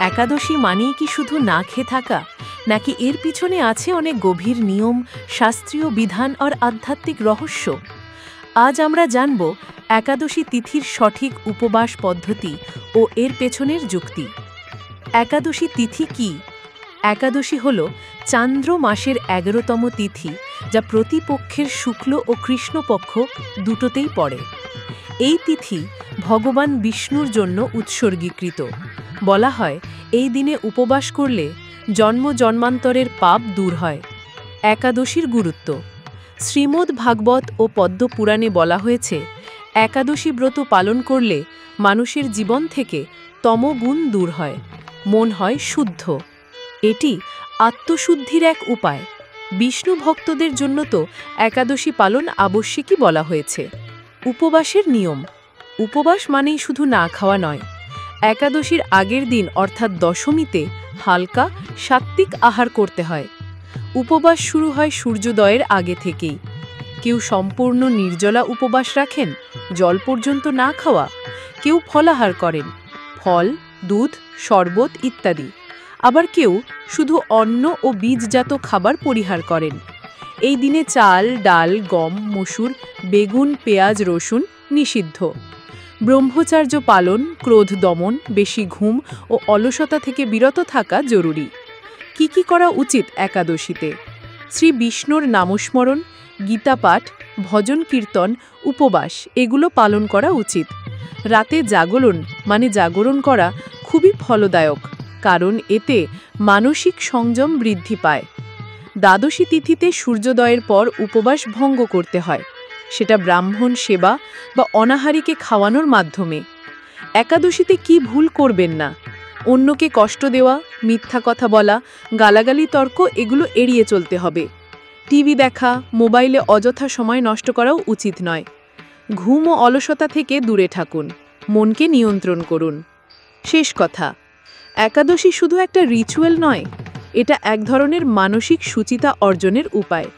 একাদশী মানেই কি শুধু না খেয়ে থাকা, নাকি এর পিছনে আছে অনেক গভীর নিয়ম, শাস্ত্রীয় বিধান আর আধ্যাত্মিক রহস্য? আজ আমরা জানব একাদশী তিথির সঠিক উপবাস পদ্ধতি ও এর পেছনের যুক্তি। একাদশী তিথি কি? একাদশী হল চান্দ্র মাসের ১১তম তিথি, যা প্রতিপক্ষের শুক্ল ও কৃষ্ণপক্ষ দুটোতেই পড়ে। এই তিথি ভগবান বিষ্ণুর জন্য উৎসর্গীকৃত। বলা হয় এই দিনে উপবাস করলে জন্ম জন্মান্তরের পাপ দূর হয়। একাদশীর গুরুত্ব। শ্রীমদ্ ভাগবত ও পদ্ম পুরাণে বলা হয়েছে, একাদশী ব্রত পালন করলে মানুষের জীবন থেকে তমগুণ দূর হয়, মন হয় শুদ্ধ। এটি আত্মশুদ্ধির এক উপায়। বিষ্ণু ভক্তদের জন্য তো একাদশী পালন আবশ্যিকই বলা হয়েছে। উপবাসের নিয়ম। উপবাস মানেই শুধু না খাওয়া নয়। একাদশীর আগের দিন অর্থাৎ দশমীতে হালকা সাত্ত্বিক আহার করতে হয়। উপবাস শুরু হয় সূর্যোদয়ের আগে থেকেই। কেউ সম্পূর্ণ নির্জলা উপবাস রাখেন, জল পর্যন্ত না খাওয়া। কেউ ফলাহার করেন, ফল, দুধ, শরবত ইত্যাদি। আবার কেউ শুধু অন্ন ও বীজজাত খাবার পরিহার করেন। এই দিনে চাল, ডাল, গম, মসুর, বেগুন, পেঁয়াজ, রসুন নিষিদ্ধ। ব্রহ্মচার্য পালন, ক্রোধ দমন, বেশি ঘুম ও অলসতা থেকে বিরত থাকা জরুরি। কি করা উচিত একাদশীতে? শ্রী বিষ্ণুর নামস্মরণ, গীতা পাঠ, ভজন কীর্তন, উপবাস এগুলো পালন করা উচিত। রাতে জাগরণ করা খুবই ফলদায়ক, কারণ এতে মানসিক সংযম বৃদ্ধি পায়। দ্বাদশী তিথিতে সূর্যোদয়ের পর উপবাস ভঙ্গ করতে হয়, সেটা ব্রাহ্মণ সেবা বা অনাহারীকে খাওয়ানোর মাধ্যমে। একাদশীতে কি ভুল করবেন না? অন্যকে কষ্ট দেওয়া, মিথ্যা কথা বলা, গালাগালি তর্ক এগুলো এড়িয়ে চলতে হবে। টিভি দেখা, মোবাইলে অযথা সময় নষ্ট করাও উচিত নয়। ঘুম ও অলসতা থেকে দূরে থাকুন, মনকে নিয়ন্ত্রণ করুন। শেষ কথা, একাদশী শুধু একটা রিচুয়াল নয়, এটা এক ধরনের মানসিক সুচিতা অর্জনের উপায়।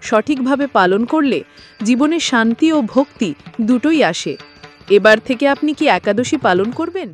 সঠিকভাবে পালন করলে জীবনে শান্তি ও ভক্তি দুটোই আসে। এবার থেকে আপনি কি একাদশী পালন করবেন?